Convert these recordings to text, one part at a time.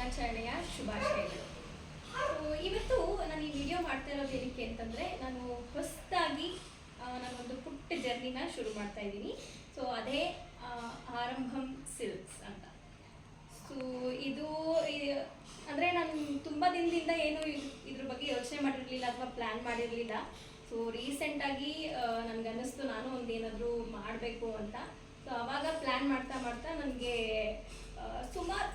ದಿನಾಚರಣೆಯ ಶುಭಾಶಯಗಳು. ಇವತ್ತು ನಾನು ಈ ವಿಡಿಯೋ ಮಾಡ್ತಾ ಇರೋದು ಏನಕ್ಕೆ ಅಂತಂದರೆ, ನಾನು ಹೊಸದಾಗಿ ನಾನೊಂದು ಪುಟ್ಟ ಜರ್ನಿನ ಶುರು ಮಾಡ್ತಾ ಇದ್ದೀನಿ. ಸೊ ಅದೇ ಆರಂಭಂ ಸಿಲ್ಕ್ಸ್ ಅಂತ. ಸೊ ಇದು ಅಂದರೆ ನಾನು ತುಂಬ ದಿನದಿಂದ ಏನು ಇದ್ರ ಬಗ್ಗೆ ಯೋಚನೆ ಮಾಡಿರಲಿಲ್ಲ ಅಥವಾ ಪ್ಲ್ಯಾನ್ ಮಾಡಿರಲಿಲ್ಲ. ಸೊ ರೀಸೆಂಟಾಗಿ ನನಗನ್ನಿಸ್ತು ನಾನು ಒಂದೇನಾದರೂ ಮಾಡಬೇಕು ಅಂತ. ಸೊ ಆವಾಗ ಪ್ಲ್ಯಾನ್ ಮಾಡ್ತಾ ಮಾಡ್ತಾ ನನಗೆ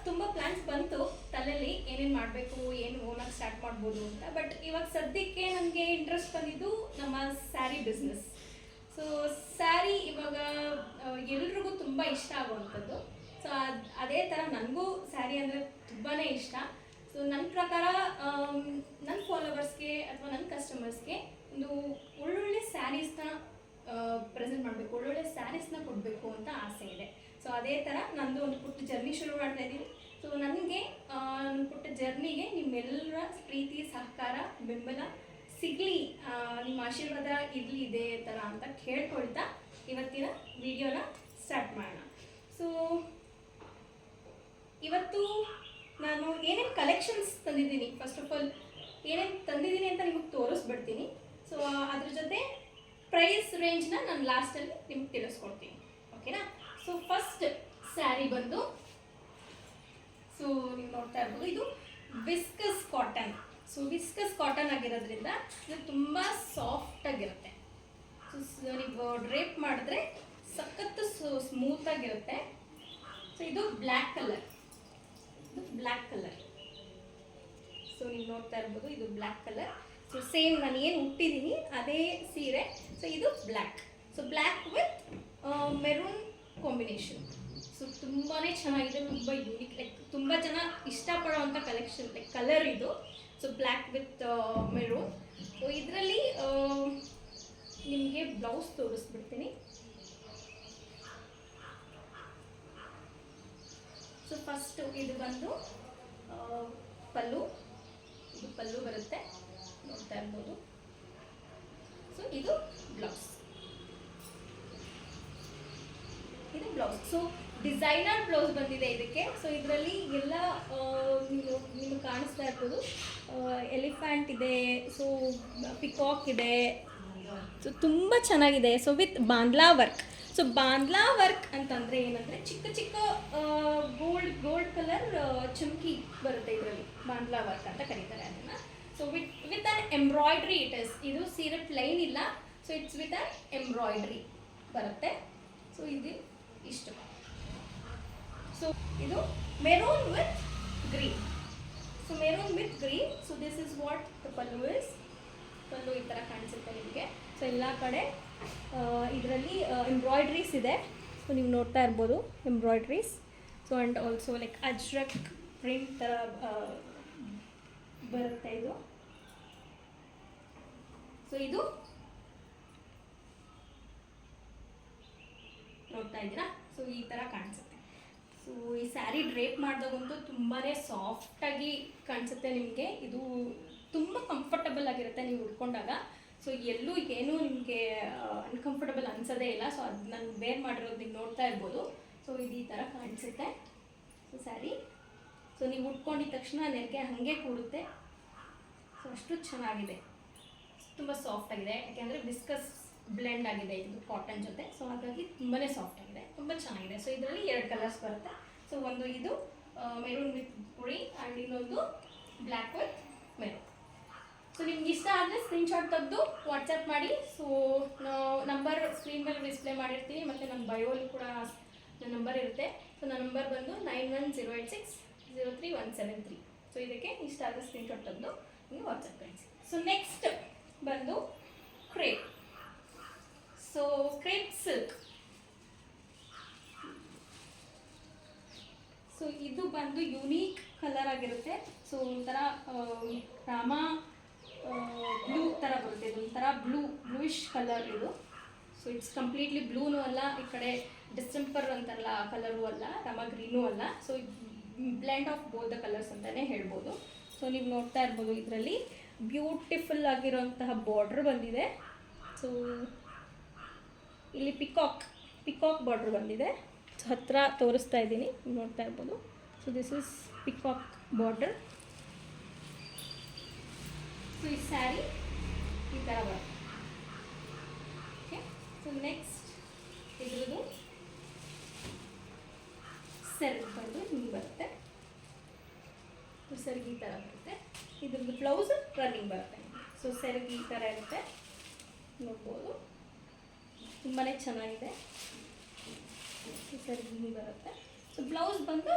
ತುಂಬ ಪ್ಲ್ಯಾನ್ಸ್ ಬಂತು ತಲೆಯಲ್ಲಿ, ಏನೇನು ಮಾಡಬೇಕು, ಏನು ಓನಾಗಿ ಸ್ಟಾರ್ಟ್ ಮಾಡ್ಬೋದು ಅಂತ. ಬಟ್ ಇವಾಗ ಸದ್ಯಕ್ಕೆ ನನಗೆ ಇಂಟ್ರೆಸ್ಟ್ ಬಂದಿದ್ದು ನಮ್ಮ ಸ್ಯಾರಿ ಬಿಸ್ನೆಸ್. ಸೊ ಸ್ಯಾರಿ ಇವಾಗ ಎಲ್ರಿಗೂ ತುಂಬ ಇಷ್ಟ ಆಗುವಂಥದ್ದು. ಸೊ ಅದೇ ಥರ ನನಗೂ ಸ್ಯಾರಿ ಅಂದರೆ ತುಂಬಾ ಇಷ್ಟ. ಸೊ ನನ್ನ ಪ್ರಕಾರ ನನ್ನ ಫಾಲೋವರ್ಸ್ಗೆ ಅಥವಾ ನನ್ನ ಕಸ್ಟಮರ್ಸ್ಗೆ ಒಂದು ಒಳ್ಳೊಳ್ಳೆ ಸ್ಯಾರೀಸ್ನ ಪ್ರೆಸೆಂಟ್ ಮಾಡಬೇಕು, ಒಳ್ಳೊಳ್ಳೆ ಸ್ಯಾರೀಸ್ನ ಕೊಡಬೇಕು ಅಂತ ಆಸೆ ಇದೆ. ಸೊ ಅದೇ ಥರ ನಂದು ಒಂದು ಪುಟ್ಟ ಜರ್ನಿ ಶುರು ಮಾಡ್ತಾ ಇದ್ದೀನಿ. ಸೊ ನನಗೆ ನನ್ನ ಪುಟ್ಟ ಜರ್ನಿಗೆ ನಿಮ್ಮೆಲ್ಲರ ಪ್ರೀತಿ, ಸಹಕಾರ, ಬೆಂಬಲ ಸಿಗಲಿ, ನಿಮ್ಮ ಆಶೀರ್ವಾದ ಇರಲಿ ಇದೇ ಥರ ಅಂತ ಕೇಳ್ಕೊಳ್ತಾ ಇವತ್ತಿನ ವಿಡಿಯೋನ ಸ್ಟಾರ್ಟ್ ಮಾಡೋಣ. ಸೊ ಇವತ್ತು ನಾನು ಏನೇನು ಕಲೆಕ್ಷನ್ಸ್ ತಂದಿದ್ದೀನಿ, ಫಸ್ಟ್ ಆಫ್ ಆಲ್ ಏನೇನು ತಂದಿದ್ದೀನಿ ಅಂತ ನಿಮಗೆ ತೋರಿಸ್ಬಿಡ್ತೀನಿ. ಸೊ ಅದ್ರ ಜೊತೆ ಪ್ರೈಸ್ ರೇಂಜ್ನ ನಾನು ಲಾಸ್ಟಲ್ಲಿ ನಿಮ್ಗೆ ತಿಳಿಸ್ಕೊಡ್ತೀನಿ, ಓಕೆನಾ? ಸೊ ಫಸ್ಟ್ ಸ್ಯಾರಿ ಬಂದು, ಸೊ ನೀವು ನೋಡ್ತಾ ಇರ್ಬೋದು, ಇದು viscus cotton. So viscus cotton ಆಗಿರೋದ್ರಿಂದ ಇದು ತುಂಬ ಸಾಫ್ಟಾಗಿರುತ್ತೆ. ಸೊ ನೀವು ಡ್ರೇಪ್ ಮಾಡಿದ್ರೆ ಸಖತ್ತು ಸ್ಮೂತಾಗಿರುತ್ತೆ. ಸೊ ಇದು ಬ್ಲ್ಯಾಕ್ ಕಲರ್, ಸೊ ನೀವು ನೋಡ್ತಾ ಇರ್ಬೋದು, ಇದು ಬ್ಲ್ಯಾಕ್ ಕಲರ್. ಸೊ ಸೇಮ್ ನಾನು ಏನು ಹುಟ್ಟಿದ್ದೀನಿ ಅದೇ ಸೀರೆ. ಸೊ ಇದು black, so black with maroon combination. So ತುಂಬಾ ಚೆನ್ನಾಗಿದೆ, ತುಂಬ ಯೂನಿಕ್, ಲೈಕ್ ತುಂಬ ಜನ ಇಷ್ಟಪಡೋವಂಥ ಕಲೆಕ್ಷನ್, ಲೈಕ್ ಕಲರ್ ಇದು. So black with maroon. So ಇದರಲ್ಲಿ ನಿಮಗೆ ಬ್ಲೌಸ್ ತೋರಿಸ್ಬಿಡ್ತೀನಿ. ಸೊ ಫಸ್ಟು ಇದು ಬಂದು ಪಲ್ಲು, ಇದು ಪಲ್ಲು ಬರುತ್ತೆ, ನೋಡ್ತಾ ಇರ್ಬೋದು. ಸೊ ಇದು ಬ್ಲೌಸ್, ಇದು ಬ್ಲೌಸ್. ಸೊ ಡಿಸೈನರ್ ಬ್ಲೌಸ್ ಬಂದಿದೆ ಇದಕ್ಕೆ. ಸೊ ಇದರಲ್ಲಿ ಎಲ್ಲ ನಿಮಗೆ ಕಾಣಿಸ್ತಾ ಇರ್ಬೋದು, ಎಲಿಫ್ಯಾಂಟ್ ಇದೆ, ಸೊ ಪಿಕಾಕ್ ಇದೆ. ಸೊ ತುಂಬ ಚೆನ್ನಾಗಿದೆ. ಸೊ ವಿತ್ ಬಾಂದ್ಲಾ ವರ್ಕ್. ಸೊ ಬಾಂದ್ಲಾ ವರ್ಕ್ ಅಂತಂದರೆ ಏನಂದರೆ, ಚಿಕ್ಕ ಚಿಕ್ಕ ಗೋಲ್ಡ್ ಕಲರ್ ಚಮ್ಕಿ ಬರುತ್ತೆ ಇದರಲ್ಲಿ, ಬಾಂದ್ಲಾ ವರ್ಕ್ ಅಂತ ಕರೀತಾರೆ ಅದನ್ನು. So with an embroidery it is. ಇದು ಸೀರೆ ಪ್ಲೈನ್ ಇಲ್ಲ, so it's with an embroidery ಬರುತ್ತೆ. ಸೊ ಇದು ಇಷ್ಟು. ಸೊ ಇದು maroon with green. So maroon with green. So this is what the pallu is. Pallu ಈ ಥರ ಕಾಣಿಸುತ್ತೆ ನಿಮಗೆ. ಸೊ ಎಲ್ಲ ಕಡೆ ಇದರಲ್ಲಿ ಎಂಬ್ರಾಯ್ಡ್ರೀಸ್ ಇದೆ. ಸೊ ನೀವು ನೋಡ್ತಾ ಇರ್ಬೋದು embroideries. So and also like Ajrakh print ಥರ ಬರುತ್ತೆ ಇದು. ಸೊ ಇದು ನೋಡ್ತಾ ಇದ್ದೀರಾ? ಸೊ ಈ ಥರ ಕಾಣಿಸುತ್ತೆ. ಸೊ ಈ ಸ್ಯಾರಿ ಡ್ರೇಪ್ ಮಾಡಿದಾಗಂತೂ ತುಂಬಾ ಸಾಫ್ಟಾಗಿ ಕಾಣಿಸುತ್ತೆ ನಿಮಗೆ. ಇದು ತುಂಬ ಕಂಫರ್ಟಬಲ್ ಆಗಿರುತ್ತೆ ನೀವು ಉಟ್ಕೊಂಡಾಗ. ಸೊ ಎಲ್ಲೂ ಏನೂ ನಿಮಗೆ ಅನ್ಕಂಫರ್ಟಬಲ್ ಅನಿಸೋದೇ ಇಲ್ಲ. ಸೊ ಅದು ನಾನು ವೇರ್ ಮಾಡಿರೋದು ನೀವು ನೋಡ್ತಾ ಇರ್ಬೋದು. ಸೊ ಇದು ಈ ಥರ ಕಾಣಿಸುತ್ತೆ ಸೊ ಸ್ಯಾರಿ. ಸೊ ನೀವು ಉಟ್ಕೊಂಡಿದ್ದ ತಕ್ಷಣ ನೆನಗೆ ಹಾಗೆ ಕೂರುತ್ತೆ. ಸೊ ಅಷ್ಟು ಚೆನ್ನಾಗಿದೆ, ತುಂಬ ಸಾಫ್ಟಾಗಿದೆ. ಯಾಕೆಂದರೆ ವಿಸ್ಕಸ್ ಬ್ಲೆಂಡ್ ಆಗಿದೆ ಇದು ಕಾಟನ್ ಜೊತೆ. ಸೊ ಹಾಗಾಗಿ ತುಂಬಾ ಸಾಫ್ಟಾಗಿದೆ, ತುಂಬ ಚೆನ್ನಾಗಿದೆ. ಸೊ ಇದರಲ್ಲಿ 2 ಕಲರ್ಸ್ ಬರುತ್ತೆ. ಸೊ ಒಂದು ಇದು ಮೆರೂನ್ ವಿತ್ ಗ್ರೀನ್ ಆ್ಯಂಡ್ ಇನ್ನೊಂದು ಬ್ಲ್ಯಾಕ್ ವಿತ್ ಮೆರೂನ್. ಸೊ ನಿಮ್ಗೆ ಇಷ್ಟ ಆದರೆ ಸ್ಕ್ರೀನ್ಶಾಟ್ ತೆಗೆದು ವಾಟ್ಸಪ್ ಮಾಡಿ. ಸೊ ನಂಬರ್ ಸ್ಕ್ರೀನ್ ಮೇಲೆ ಡಿಸ್ಪ್ಲೇ ಮಾಡಿರ್ತೀನಿ, ಮತ್ತು ನಮ್ಮ ಬಯೋಲಿ ಕೂಡ ನನ್ನ ನಂಬರ್ ಇರುತ್ತೆ. ಸೊ ನನ್ನ ನಂಬರ್ ಬಂದು 9108603173. ಸೊ ಇದಕ್ಕೆ ಇಷ್ಟ ಆದರೆ ಸ್ಕ್ರೀನ್ಶಾಟ್ ತೆಗೆದು ನೀವು ವಾಟ್ಸಪ್ ಕಳಿಸಿ. ಸೊ ನೆಕ್ಸ್ಟ್ ಬಂದು crepe. So crepe silk. So ಇದು ಬಂದು ಯೂನೀಕ್ ಕಲರ್ ಆಗಿರುತ್ತೆ. ಸೊ ಒಂಥರ ರಾಮ ಬ್ಲೂ ಥರ ಬರುತ್ತೆ. ಇದು ಒಂಥರ ಬ್ಲೂಯಿಶ್ ಕಲರ್ ಇದು. ಸೊ ಇಟ್ಸ್ ಕಂಪ್ಲೀಟ್ಲಿ ಬ್ಲೂನೂ ಅಲ್ಲ, ಈ ಕಡೆ ಡಿಸೆಂಬರ್ ಅಂತಾರಲ್ಲ ಆ ಕಲರು ಅಲ್ಲ, ರಾಮ ಗ್ರೀನೂ ಅಲ್ಲ. So blend of both the colours ಅಂತಲೇ ಹೇಳ್ಬೋದು. ಸೊ ನೀವು ನೋಡ್ತಾ ಇರ್ಬೋದು, ಇದರಲ್ಲಿ ಬ್ಯೂಟಿಫುಲ್ ಆಗಿರೋಂತಹ ಬಾರ್ಡ್ರ್ ಬಂದಿದೆ. ಸೊ ಇಲ್ಲಿ ಪಿಕಾಕ್ ಬಾರ್ಡ್ರ್ ಬಂದಿದೆ. ಸೊ ಹತ್ತಿರ ತೋರಿಸ್ತಾ ಇದ್ದೀನಿ, ನೋಡ್ತಾ ಇರ್ಬೋದು. So this is peacock border. So ಈ ಸ್ಯಾರಿ ಈ ಥರ ಬರುತ್ತೆ. ಓಕೆ, ಸೊ ನೆಕ್ಸ್ಟ್ ಇದ್ರದ್ದು ಸೆರಗು ಬಂದು ಹಿಂಗೆ ಬರುತ್ತೆ. ಸೆರಗು ಈ ಥರ ಬರುತ್ತೆ. ಇದ್ರದ್ದು ಬ್ಲೌಸ್ ರನ್ನಿಂಗ್ ಬರುತ್ತೆ. ಸೊ ಸೆರಗು ಈ ಥರ ಇರುತ್ತೆ, ನೋಡ್ಬೋದು. ತುಂಬಾ ಚೆನ್ನಾಗಿದೆ. ಸೆರಗು ಹಿಂಗೆ ಬರುತ್ತೆ. ಸೊ ಬ್ಲೌಸ್ ಬಂದು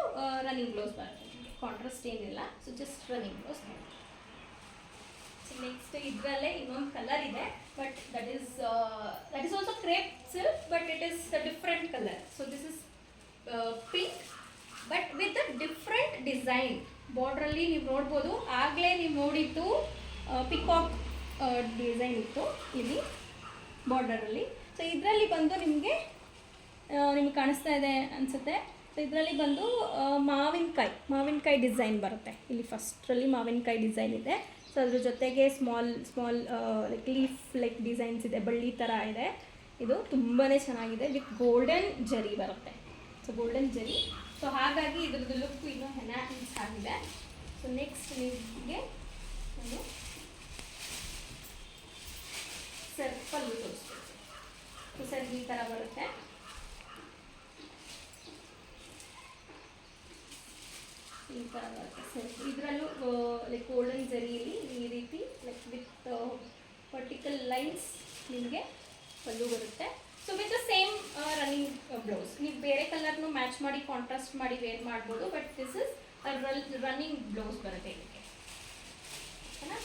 ರನ್ನಿಂಗ್ ಬ್ಲೌಸ್ ಬರುತ್ತೆ, ಕಾಂಟ್ರಾಸ್ಟ್ ಏನಿಲ್ಲ. ಸೊ ಜಸ್ಟ್ ರನ್ನಿಂಗ್ ಬ್ಲೌಸ್ ಬರುತ್ತೆ. ಸೊ ನೆಕ್ಸ್ಟ್ ಇದರಲ್ಲೇ ಇನ್ನೊಂದು ಕಲರ್ ಇದೆ, but that is also crepe silk, but it is a different colour. So this is pink but with a different design. ಬಾರ್ಡ್ರಲ್ಲಿ ನೀವು ನೋಡ್ಬೋದು, ಆಗಲೇ ನೀವು ನೋಡಿದ್ದು ಪಿಕಾಕ್ ಡಿಸೈನ್ ಇತ್ತು ಇಲ್ಲಿ ಬಾರ್ಡರಲ್ಲಿ. ಸೊ ಇದರಲ್ಲಿ ಬಂದು ನಿಮಗೆ ಕಾಣಿಸ್ತಾ ಇದೆ ಅನಿಸುತ್ತೆ. ಸೊ ಇದರಲ್ಲಿ ಬಂದು ಮಾವಿನಕಾಯಿ ಡಿಸೈನ್ ಬರುತ್ತೆ. ಇಲ್ಲಿ ಫಸ್ಟ್ರಲ್ಲಿ ಮಾವಿನಕಾಯಿ ಡಿಸೈನ್ ಇದೆ. ಸೊ ಅದ್ರ ಜೊತೆಗೆ small like leaf like designs ಇದೆ, ಬಳ್ಳಿ ಥರ ಇದೆ. ಇದು ತುಂಬಾ ಚೆನ್ನಾಗಿದೆ. ವಿತ್ ಗೋಲ್ಡನ್ ಜರಿ ಬರುತ್ತೆ. ಸೊ ಗೋಲ್ಡನ್ ಜರಿ. ಸೊ ಹಾಗಾಗಿ ಇದ್ರದ್ದು ಲುಕ್ ಇನ್ನೂ ಎನ್ಹಾನ್ಸ್ ಆಗಿದೆ. ಸೊ ನೆಕ್ಸ್ಟ್ ನಿಮಗೆ ಒಂದು ಪಲ್ಲು ತೋರಿಸ್ಬೇಕು. ಸೊ ಸರ್ ಈ ಥರ ಬರುತ್ತೆ. ಈ ಥರ ಬರುತ್ತೆ ಸರ್. ಇದರಲ್ಲೂ ಲೈಕ್ ಗೋಲ್ಡನ್ ಜರಿಯಲ್ಲಿ ಈ ರೀತಿ ಲೈಕ್ ವಿತ್ ವರ್ಟಿಕಲ್ ಲೈನ್ಸ್ ನಿಮಗೆ ಪಲ್ಲು ಬರುತ್ತೆ. So with the same running blouse. ನೀವು ಬೇರೆ ಕಲರ್ನು ಮ್ಯಾಚ್ ಮಾಡಿ ಕಾಂಟ್ರಾಸ್ಟ್ ಮಾಡಿ ವೇರ್ ಮಾಡ್ಬೋದು, but this is running blouse ಬರುತ್ತೆ ಇದಕ್ಕೆ, ಓಕೆನಾ.